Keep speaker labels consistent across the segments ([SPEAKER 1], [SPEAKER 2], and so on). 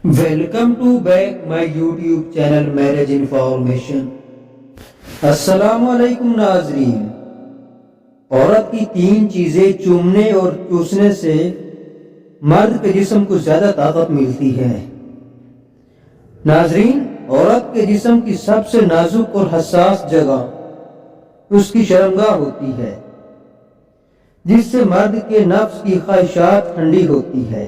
[SPEAKER 1] Welcome to back my YouTube channel marriage information. السلام علیکم ناظرین۔ عورت کی 3 چیزیں چومنے اور چوسنے سے مرد کے جسم کو زیادہ طاقت ملتی ہے۔ ناظرین، عورت کے جسم کی سب سے نازک اور حساس جگہ اس کی شرمگاہ ہوتی ہے، جس سے مرد کے نفس کی خواہشات ٹھنڈی ہوتی ہے۔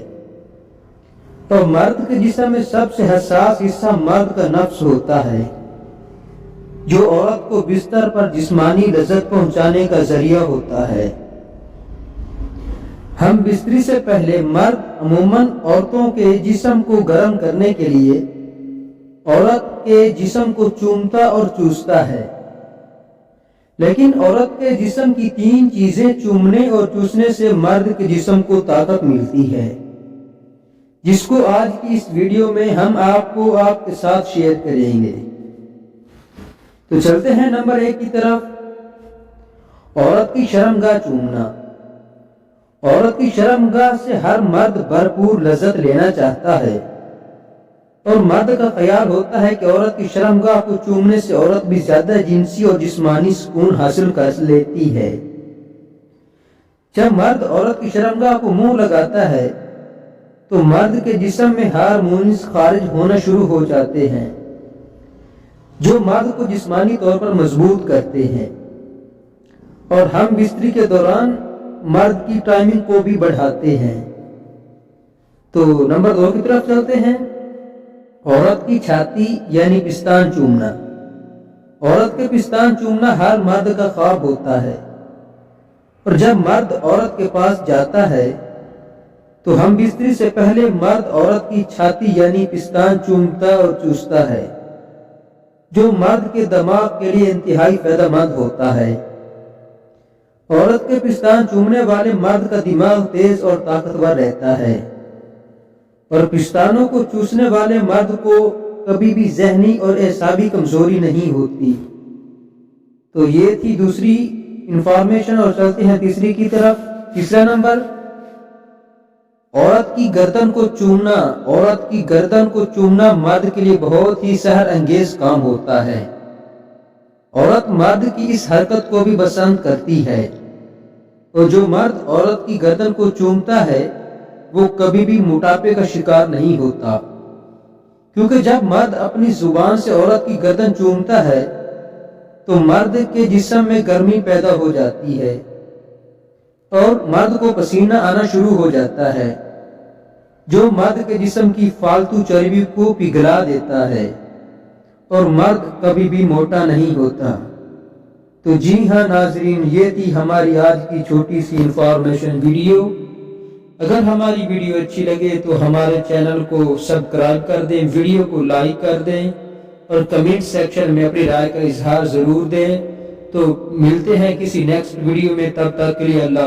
[SPEAKER 1] اور مرد کے جسم میں سب سے حساس حصہ مرد کا نفس ہوتا ہے، جو عورت کو بستر پر جسمانی لذت پہنچانے کا ذریعہ ہوتا ہے۔ ہم بستری سے پہلے مرد عموماً عورتوں کے جسم کو گرم کرنے کے لیے عورت کے جسم کو چومتا اور چوستا ہے، لیکن عورت کے جسم کی 3 چیزیں چومنے اور چوسنے سے مرد کے جسم کو طاقت ملتی ہے، جس کو آج کی اس ویڈیو میں ہم آپ کے ساتھ شیئر کریں گے۔ تو چلتے ہیں نمبر 1 کی طرف۔ عورت کی شرمگاہ چومنا۔ عورت کی شرمگاہ سے ہر مرد بھرپور لذت لینا چاہتا ہے، اور مرد کا خیال ہوتا ہے کہ عورت کی شرمگاہ کو چومنے سے عورت بھی زیادہ جنسی اور جسمانی سکون حاصل کر لیتی ہے۔ جب مرد عورت کی شرمگاہ کو منہ لگاتا ہے تو مرد کے جسم میں ہارمونز خارج ہونا شروع ہو جاتے ہیں، جو مرد کو جسمانی طور پر مضبوط کرتے ہیں، اور ہم بستری کے دوران مرد کی ٹائمنگ کو بھی بڑھاتے ہیں۔ تو نمبر 2 کی طرف چلتے ہیں۔ عورت کی چھاتی یعنی پستان چومنا۔ عورت کے پستان چومنا ہر مرد کا خواب ہوتا ہے، اور جب مرد عورت کے پاس جاتا ہے تو ہم بستری سے پہلے مرد عورت کی چھاتی یعنی پستان چومتا اور چوستا ہے، جو مرد کے دماغ کے لیے انتہائی فائدہ مند ہوتا ہے۔ عورت کے پستان چومنے والے مرد کا دماغ تیز اور طاقتور رہتا ہے، اور پستانوں کو چوسنے والے مرد کو کبھی بھی ذہنی اور اعصابی کمزوری نہیں ہوتی۔ تو یہ تھی دوسری انفارمیشن، اور چلتے ہیں تیسری کی طرف۔ تیسرا نمبر، عورت کی گردن کو چومنا۔ عورت کی گردن کو چومنا مرد کے لیے بہت ہی سحر انگیز کام ہوتا ہے۔ عورت مرد کی اس حرکت کو بھی پسند کرتی ہے، اور جو مرد عورت کی گردن کو چومتا ہے وہ کبھی بھی موٹاپے کا شکار نہیں ہوتا، کیونکہ جب مرد اپنی زبان سے عورت کی گردن چومتا ہے تو مرد کے جسم میں گرمی پیدا ہو جاتی ہے، اور مرد کو پسینہ آنا شروع ہو جاتا ہے، جو مرد کے جسم کی فالتو چربی کو پگھلا دیتا ہے، اور مرد کبھی بھی موٹا نہیں ہوتا۔ تو جی ہاں ناظرین، یہ تھی ہماری آج کی چھوٹی سی انفارمیشن ویڈیو۔ اگر ہماری ویڈیو اچھی لگے تو ہمارے چینل کو سبسکرائب کر دیں، ویڈیو کو لائک کر دیں، اور کمنٹ سیکشن میں اپنی رائے کا اظہار ضرور دیں۔ تو ملتے ہیں کسی نیکسٹ ویڈیو میں، تب تک کے لیے اللہ